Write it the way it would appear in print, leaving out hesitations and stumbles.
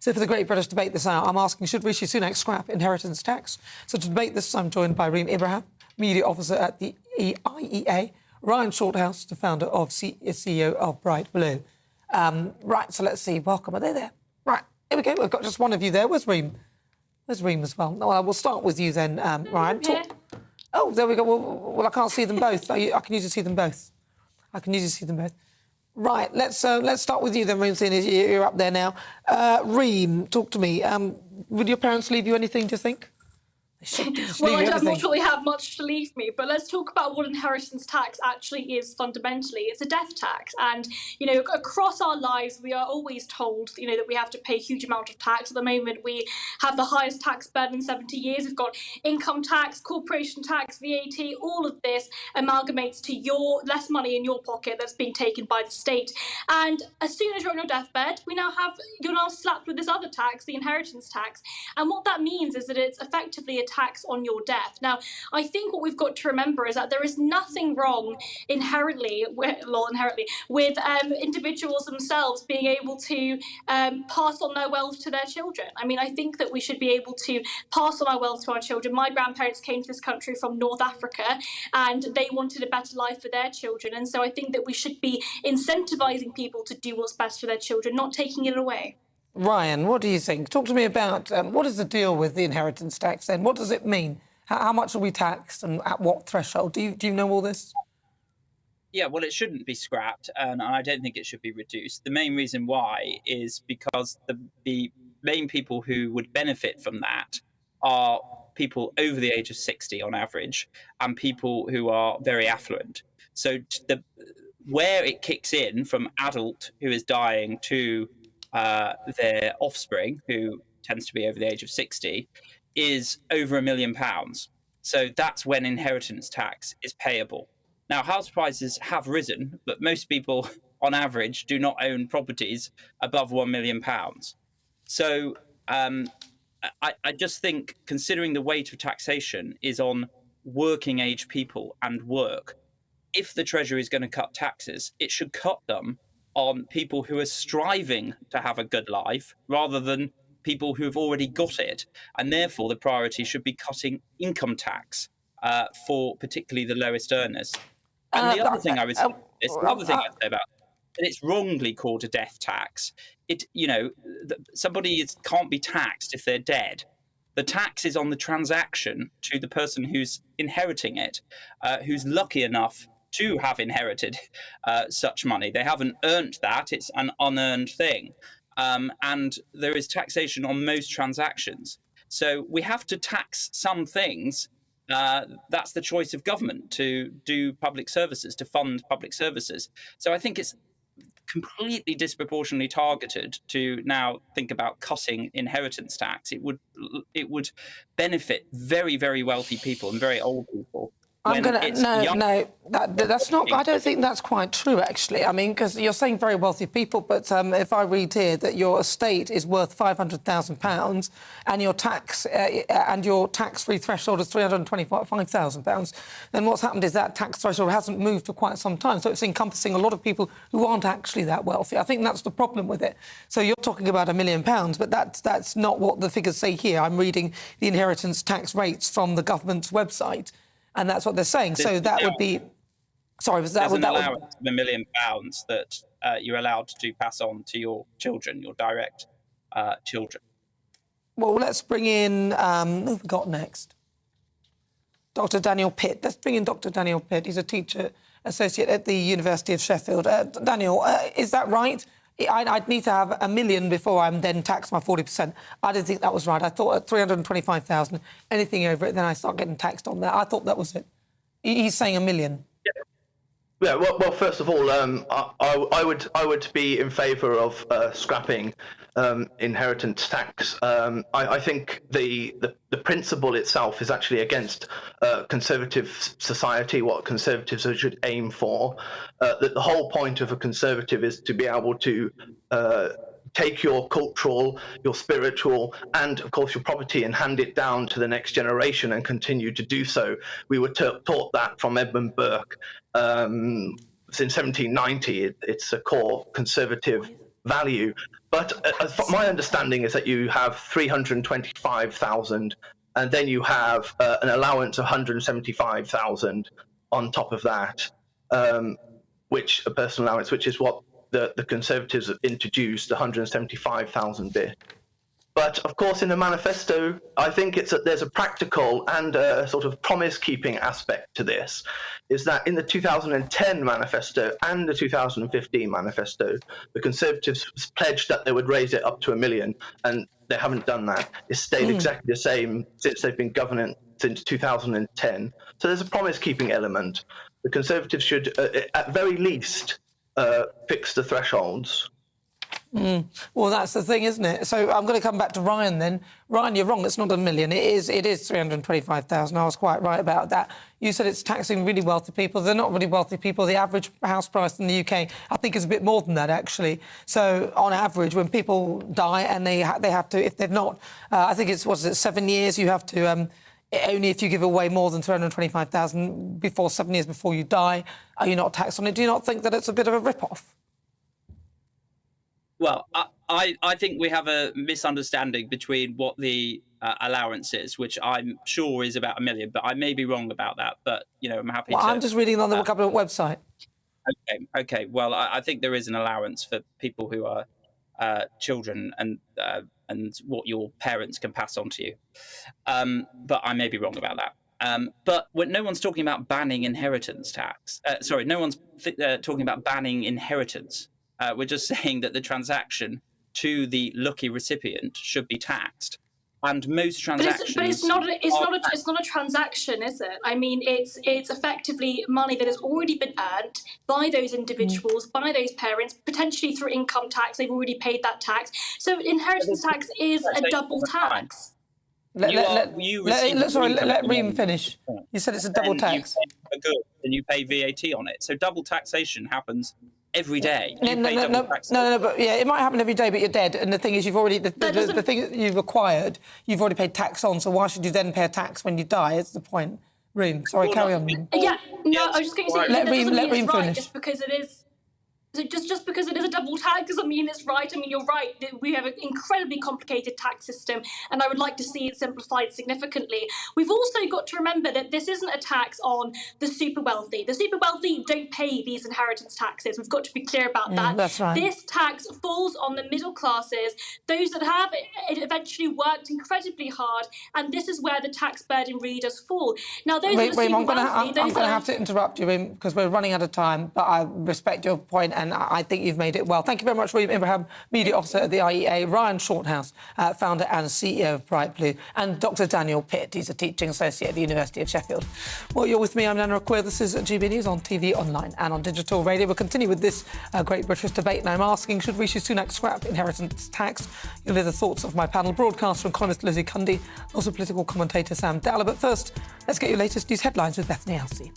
So for the Great British Debate this hour, I'm asking, should Rishi Sunak scrap inheritance tax? So to debate this, I'm joined by Reem Ibrahim, media officer at the IEA, Ryan Shorthouse, the founder of CEO of Bright Blue. Right, so let's see. Welcome. Are they there? Right, here we go. We've got just one of you there. Where's Reem? Where's Reem as well? Well, we'll start with you then, Ryan. Oh, there we go. Well, I can't see them both. I can usually see them both. Right, let's start with you then, Reem, seeing as you're up there now. Reem, talk to me. Would your parents leave you anything, do you think? Well, I'm not sure they have much to leave me, but let's talk about what inheritance tax actually is fundamentally. It's a death tax, and, across our lives, we are always told, that we have to pay a huge amount of tax. At the moment, we have the highest tax burden in 70 years. We've got income tax, corporation tax, VAT, all of this amalgamates to your less money in your pocket that's being taken by the state. And as soon as you're on your deathbed, you're now slapped with this other tax, the inheritance tax. And what that means is that it's effectively a tax on your death. Now, I think what we've got to remember is that there is nothing wrong inherently with individuals themselves being able to pass on their wealth to their children. I mean, I think that we should be able to pass on our wealth to our children. My grandparents came to this country from North Africa and they wanted a better life for their children. And so I think that we should be incentivizing people to do what's best for their children, not taking it away. Ryan, what do you think? Talk to me about what is the deal with the inheritance tax then? What does it mean? How much are we taxed and at what threshold? Do you know all this? Yeah, well, it shouldn't be scrapped, and I don't think it should be reduced. The main reason why is because the main people who would benefit from that are people over the age of 60 on average, and people who are very affluent. So where it kicks in from adult who is dying to their offspring, who tends to be over the age of 60, is over £1 million. So that's when inheritance tax is payable. Now, house prices have risen, but most people, on average, do not own properties above £1 million. So I just think, considering the weight of taxation is on working age people and work, if the Treasury is going to cut taxes, it should cut them on people who are striving to have a good life rather than people who have already got it. And therefore, the priority should be cutting income tax for particularly the lowest earners. And the other thing I would say about it, it's wrongly called a death tax. Somebody can't be taxed if they're dead. The tax is on the transaction to the person who's inheriting it, who's lucky enough to have inherited such money. They haven't earned that. It's an unearned thing. And there is taxation on most transactions. So we have to tax some things. That's the choice of government, to do public services, to fund public services. So I think it's completely disproportionately targeted to now think about cutting inheritance tax. It would benefit very, very wealthy people and very old people. That's not. I don't think that's quite true, actually. I mean, because you're saying very wealthy people, but if I read here that your estate is worth £500,000 and your tax-free threshold is £325,000, then what's happened is that tax threshold hasn't moved for quite some time, so it's encompassing a lot of people who aren't actually that wealthy. I think that's the problem with it. So you're talking about £1 million, but that's not what the figures say here. I'm reading the inheritance tax rates from the government's website. And that's what they're saying. So that would be... Sorry, was that... There's an allowance of £1 million that you're allowed to pass on to your children, your direct children. Well, let's bring in... who have we got next? Dr. Daniel Pitt. Let's bring in Dr. Daniel Pitt. He's a teacher associate at the University of Sheffield. Daniel, is that right? I'd need to have £1 million before I'm then taxed my 40%. I didn't think that was right. I thought at £325,000, anything over it, then I start getting taxed on that. I thought that was it. He's saying £1 million. Yeah. Well, first of all, I would be in favour of scrapping inheritance tax. I think the principle itself is actually against conservative society, what conservatives should aim for. That the whole point of a conservative is to be able to take your cultural, your spiritual, and of course your property and hand it down to the next generation and continue to do so. We were taught that from Edmund Burke since 1790. It's a core conservative value. But my understanding is that you have 325,000, and then you have an allowance of 175,000 on top of that, which a personal allowance, which is what the Conservatives have introduced, the 175,000 bit. But of course, in the manifesto, I think there's a practical and a sort of promise-keeping aspect to this, is that in the 2010 manifesto and the 2015 manifesto, the Conservatives pledged that they would raise it up to $1 million, and they haven't done that. It's stayed exactly the same since they've been governing since 2010. So there's a promise-keeping element. The Conservatives should, at very least, fix the thresholds. Well, that's the thing, isn't it? So I'm going to come back to Ryan then. Ryan, you're wrong. It's not $1 million. It is 325,000. I was quite right about that. You said it's taxing really wealthy people. They're not really wealthy people. The average house price in the UK, I think, is a bit more than that, actually. So on average, when people die and they have to, if they've not, I think it's, 7 years, you have to... only if you give away more than 325,000 before 7 years before you die, are you not taxed on it? Do you not think that it's a bit of a rip-off? Well, I think we have a misunderstanding between what the allowance is, which I'm sure is about $1 million, but I may be wrong about that. But, I'm happy to... I'm just reading on the government website. Okay. Well, I think there is an allowance for people who are children and what your parents can pass on to you. But I may be wrong about that. But no one's talking about banning inheritance tax. No one's talking about banning inheritance. We're just saying that the transaction to the lucky recipient should be taxed. And most transactions... But it's not a transaction, is it? I mean, it's effectively money that has already been earned by those individuals, by those parents, potentially through income tax. They've already paid that tax. So inheritance tax is a double tax. Let Reem finish. You said it's a double tax. And you pay VAT on it. So double taxation happens every day. No, but yeah, it might happen every day, but you're dead. And the thing is, you've already the thing that you've acquired, you've already paid tax on. So why should you then pay a tax when you die? It's the point. Reem, sorry, carry on. Yeah, no, I was just going to say let Reem finish. Just because it is. So just because it is a double tax doesn't mean it's right. I mean, you're right. We have an incredibly complicated tax system, and I would like to see it simplified significantly. We've also got to remember that this isn't a tax on the super wealthy. The super wealthy don't pay these inheritance taxes. We've got to be clear about that. That's right. This tax falls on the middle classes, those that have eventually worked incredibly hard, and this is where the tax burden really does fall. Now, those are the super wealthy. I'm going to have to interrupt you, Reem, because we're running out of time, but I respect your point, and I think you've made it well. Thank you very much, Reem Ibrahim, Media Officer at the IEA, Ryan Shorthouse, founder and CEO of Bright Blue, and Dr. Daniel Pitt. He's a teaching associate at the University of Sheffield. Well, you're with me. I'm Nana Aquia. This is GB News on TV, online and on digital radio. We'll continue with this great British debate, and I'm asking, should Rishi Sunak scrap inheritance tax? You'll hear the thoughts of my panel, broadcaster and columnist Lizzie Cundy, also political commentator Sam Dowler. But first, let's get your latest news headlines with Bethany Elsey.